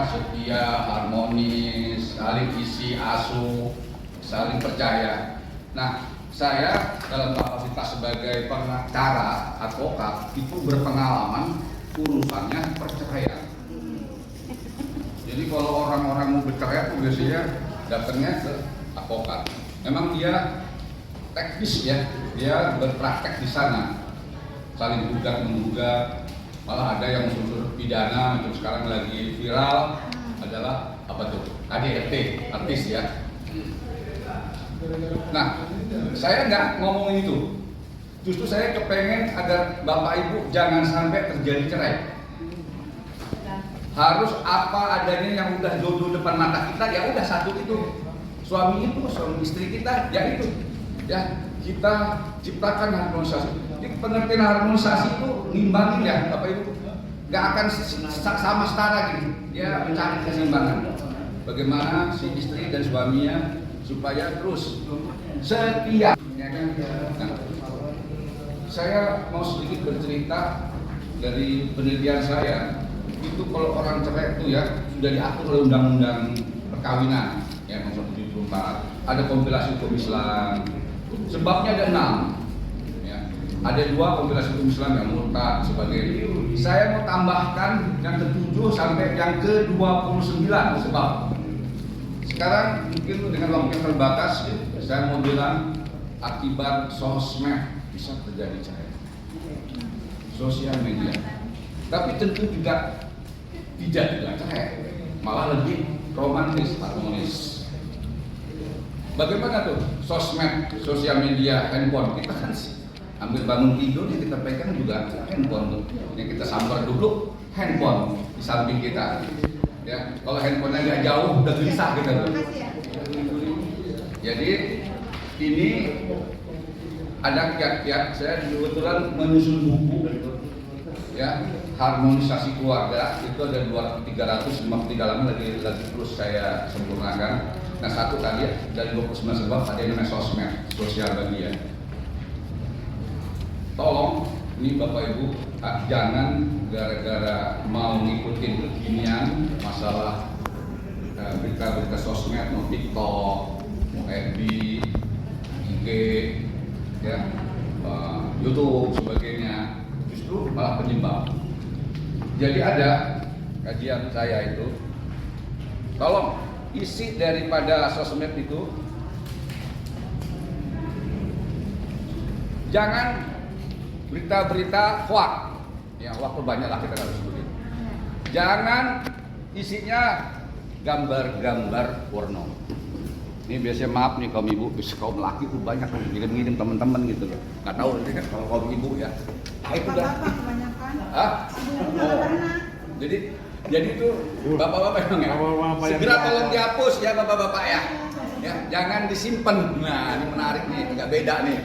setia, harmonis, saling isi asuh, saling percaya. Nah, saya dalam kapasitas sebagai pengacara advokat itu berpengalaman urusannya perceraian. Jadi kalau orang-orang mau bercerai itu biasanya datangnya ke advokat. Memang dia teknis ya, dia berpraktek di sana, saling gugat menggugat. Malah ada yang unsur pidana, macam sekarang lagi viral adalah apa tuh? KDRT, artis ya. Nah, saya nggak ngomongin itu. Justru saya kepengen agar Bapak Ibu jangan sampai terjadi cerai. Harus apa adanya yang udah jodoh depan mata kita, ya udah satu itu. Suami itu, suami istri kita, ya itu. Ya, kita ciptakan harmonisasi. Jadi pengertian harmonisasi itu nimbangin ya Bapak Ibu, nggak akan sama setara gitu. Dia mencari keseimbangan. Bagaimana si istri dan suaminya supaya terus setia. Ya kan? Nah, saya mau sedikit bercerita dari penelitian saya. Itu kalau orang cerai itu ya sudah diatur oleh undang-undang perkawinan ya nomor 74. Ada kompilasi hukum Islam. Sebabnya ada 6. Ada 2 kompilasi hukum Islam yang murtad sebagai. Saya mau tambahkan yang ke-7 sampai yang ke-29 sebab sekarang mungkin dengan waktu yang terbatas saya mau bilang akibat sosmed bisa terjadi cerai. Sosial media. Tapi tentu juga tidak cerai, malah lebih romantis, harmonis. Bagaimana tuh sosmed, sosial media, handphone kita kan ambil bangun tidur yang kita pegang juga handphone tuh. Yang kita sambar dulu handphone di samping kita. Ya, kalau handphonenya agak jauh udah gelisah kita tuh. Jadi ini ada kiat-kiat. Saya kebetulan menyusun buku ya harmonisasi keluarga itu ada 353 halaman lagi terus saya sempurnakan. Nah satu tadi dari 29 sebab ada yang namanya sosmed, sosial media. Tolong ini Bapak Ibu jangan gara-gara mau ngikutin kekinian masalah berita-berita sosmed, mau TikTok, mau FB, IG, ya, YouTube sebagainya, justru malah penyebab. Jadi ada kajian saya itu, tolong isi daripada sosmed itu jangan berita-berita hoax, ya hoax banyak lah kita harus sebutin. Jangan isinya gambar-gambar porno. Ini biasanya maaf nih kaum ibu, kaum laki tuh banyak ngirim-ngirim teman-teman gitu loh. Nggak tahu nanti kan kalau kaum ibu ya. Itu dah. Kebanyakan. Hah? Jadi itu bapak-bapak emang ya. Segera tolong dihapus ya bapak-bapak ya. Ya, jangan disimpan. Nah, ini menarik nih, agak beda nih.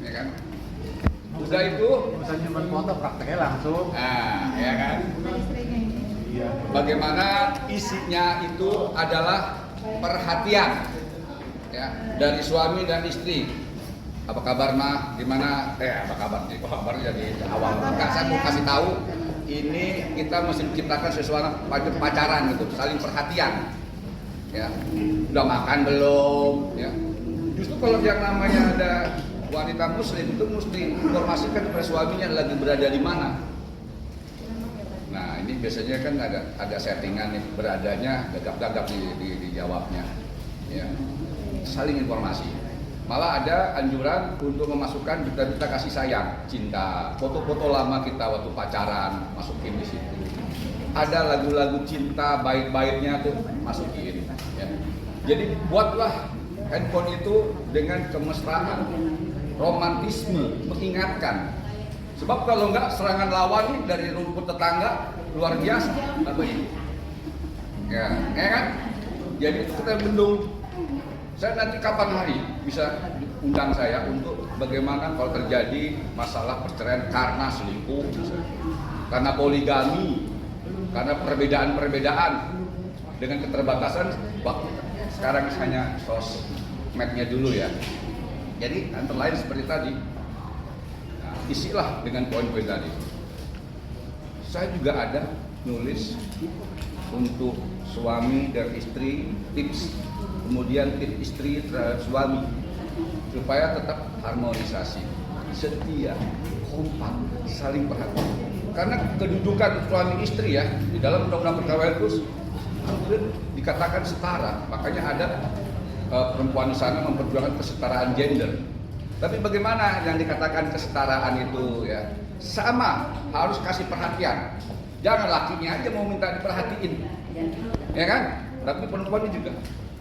Ya kan? Udah itu misalnya foto prakteknya langsung. Nah, ya kan? Bagaimana isinya itu adalah perhatian ya dari suami dan istri. Apa kabar mah? Gimana? Apa kabar sih? Kabar jadi awal. Saya mau kasih tahu ini kita mesti menciptakan sesuatu pacaran gitu, saling perhatian. Ya, udah makan belum? Ya, justru kalau yang namanya ada wanita muslim itu mesti informasikan kepada suaminya lagi berada di mana. Nah ini biasanya kan ada settingan nih beradanya gagap-gagap dijawabnya, ya saling informasi. Malah ada anjuran untuk memasukkan berita-berita kasih sayang, cinta, foto-foto lama kita waktu pacaran masukin di situ. Ada lagu-lagu cinta baik-baiknya tuh masukin. Ya. Jadi buatlah handphone itu dengan kemesraan, romantisme, mengingatkan. Sebab kalau enggak serangan lawan nih dari rumput tetangga luar biasa, apa ini? Ya kan? Jadi kita bendung. Saya nanti kapan hari bisa undang saya untuk bagaimana kalau terjadi masalah perceraian karena selingkuh, karena poligami, karena perbedaan-perbedaan dengan keterbatasan. Sekarang hanya sosmednya dulu ya. Jadi antara lain seperti tadi, isilah dengan poin-poin tadi. Saya juga ada nulis untuk suami dan istri, tips, kemudian tips istri terhadap suami supaya tetap harmonisasi, setia, kompak, saling perhatian. Karena kedudukan suami istri ya di dalam undang-undang perkawinan itu hampir dikatakan setara, makanya ada perempuan di sana memperjuangkan kesetaraan gender. Tapi bagaimana yang dikatakan kesetaraan itu ya? Sama, harus kasih perhatian. Jangan lakinya aja mau minta diperhatiin. Ya kan? Tapi perempuannya juga.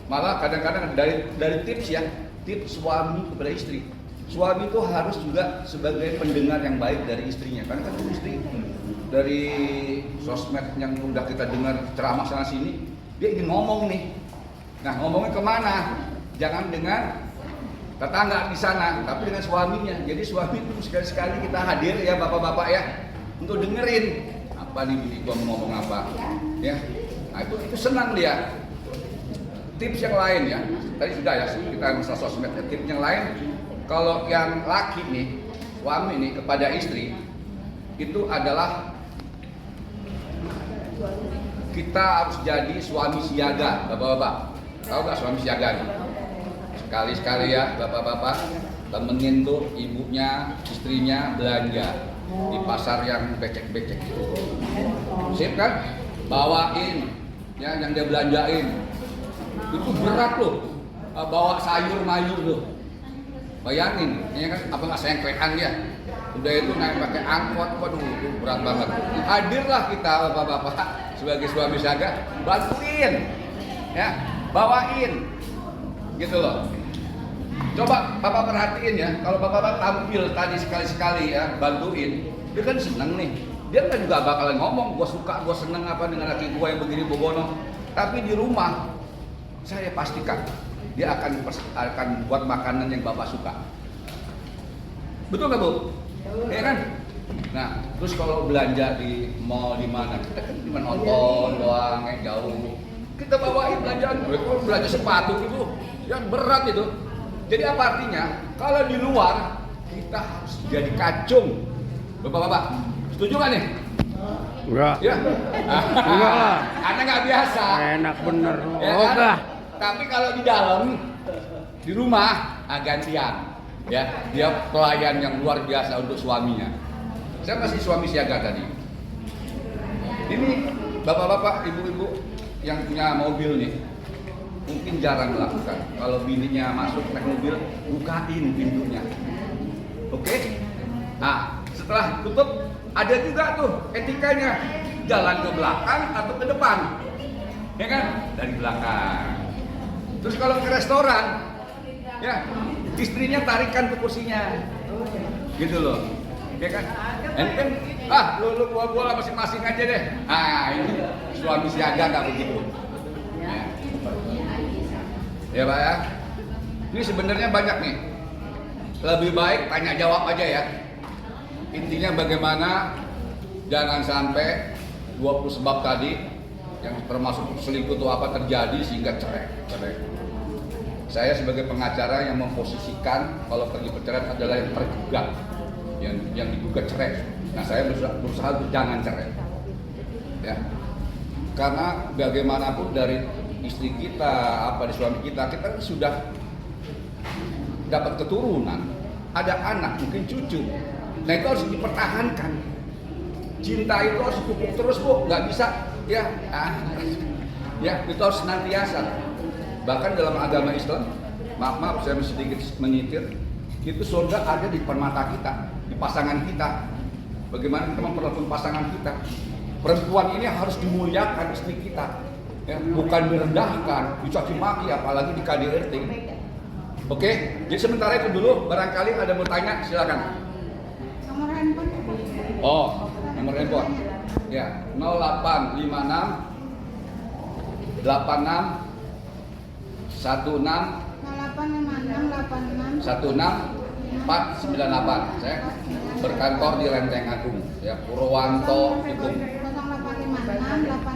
Malah kadang-kadang dari tips ya, tips suami kepada istri. Suami itu harus juga sebagai pendengar yang baik dari istrinya. Karena kan istri dari sosmed yang udah kita dengar ceramah sana sini, dia ingin ngomong nih. Nah, ngomongnya kemana? Jangan dengan tetangga di sana, tapi dengan suaminya. Jadi suami itu sekali-sekali kita hadir ya bapak-bapak ya, untuk dengerin apa nih bini gua mau ngomong apa, ya. Nah itu senang dia. Tips yang lain ya, tadi sudah ya kita masalah sosmed. Tips yang lain, kalau yang laki nih, suami nih kepada istri itu adalah kita harus jadi suami siaga, bapak-bapak. Tahu nggak suami siaga nih? Sekali-sekali ya bapak-bapak temenin tuh ibunya, istrinya belanja di pasar yang becek-becek gitu. Sip kan? Bawain ya yang dia belanjain. Itu berat loh. Bawa sayur-mayur loh. Bayangin, ya kan apa nggak sengklekan dia. Udah itu naik pakai angkot, waduh itu berat banget. Hadirlah kita bapak-bapak sebagai suami siaga, bantuin ya, bawain gitu loh. Coba bapak perhatiin ya, kalau bapak tampil tadi sekali-sekali ya, bantuin, dia kan seneng nih. Dia kan juga bakalan ngomong, gue suka, gue seneng apa dengan laki gue yang begini bogono. Tapi di rumah, saya pastikan dia akan buat makanan yang bapak suka. Betul nggak bu? Ya kan? Nah, terus kalau belanja di mall di mana, kita kan cuma nonton doang, jauh. Kita bawain belanjaan, kalau belanja sepatu itu, yang berat itu. Jadi apa artinya? Kalau di luar kita harus jadi kacung, bapak-bapak. Setuju nggak nih? Enggak. Ya. Enggak lah. Karena nggak biasa. Enak bener. Ya Oh, kan? enggak. Tapi kalau di dalam, di rumah, gantian. Ya, dia pelayan yang luar biasa untuk suaminya. Saya masih suami siaga tadi. Ini bapak-bapak, ibu-ibu yang punya mobil nih. Mungkin jarang melakukan. Kalau bininya masuk naik mobil, bukain pintunya. Oke? Nah, setelah tutup, ada juga tuh etikanya. Jalan ke belakang atau ke depan. Ya kan? Dari belakang. Terus kalau ke restoran, ya, istrinya tarikan ke kursinya. Gitu loh. Ya kan? Ini kan, lu bola masing-masing aja deh. Ah, ini suami siaga nggak begitu. Ya Pak ya, ini sebenarnya banyak nih. Lebih baik tanya jawab aja ya. Intinya bagaimana jangan sampai 20 sebab tadi yang termasuk selingkuh itu apa terjadi sehingga cerai. Saya sebagai pengacara yang memposisikan kalau pergi perceraian adalah yang tergugat, yang digugat cerai. Nah saya berusaha untuk jangan cerai. Ya, karena bagaimanapun dari istri kita, apa di suami kita kan sudah dapat keturunan, ada anak, mungkin cucu. Nah itu harus dipertahankan. Cinta itu harus pupuk terus bu, nggak bisa ya. Ya itu harus senantiasa. Bahkan dalam agama Islam, maaf saya sedikit menyitir, itu surga ada di depan mata kita, di pasangan kita. Bagaimana kita memperlakukan pasangan kita? Perempuan ini harus dimuliakan istri kita. Ya, bukan direndahkan, dicaci maki, apalagi di KDRT. Oke, jadi sementara itu dulu. Barangkali ada mau tanya, silakan. Nomor handphone? Oh, nomor handphone. Ya, 0856 86 16 0856 86 16 498. Saya berkantor di Lenteng Agung, ya Purwanto itu. 0856 86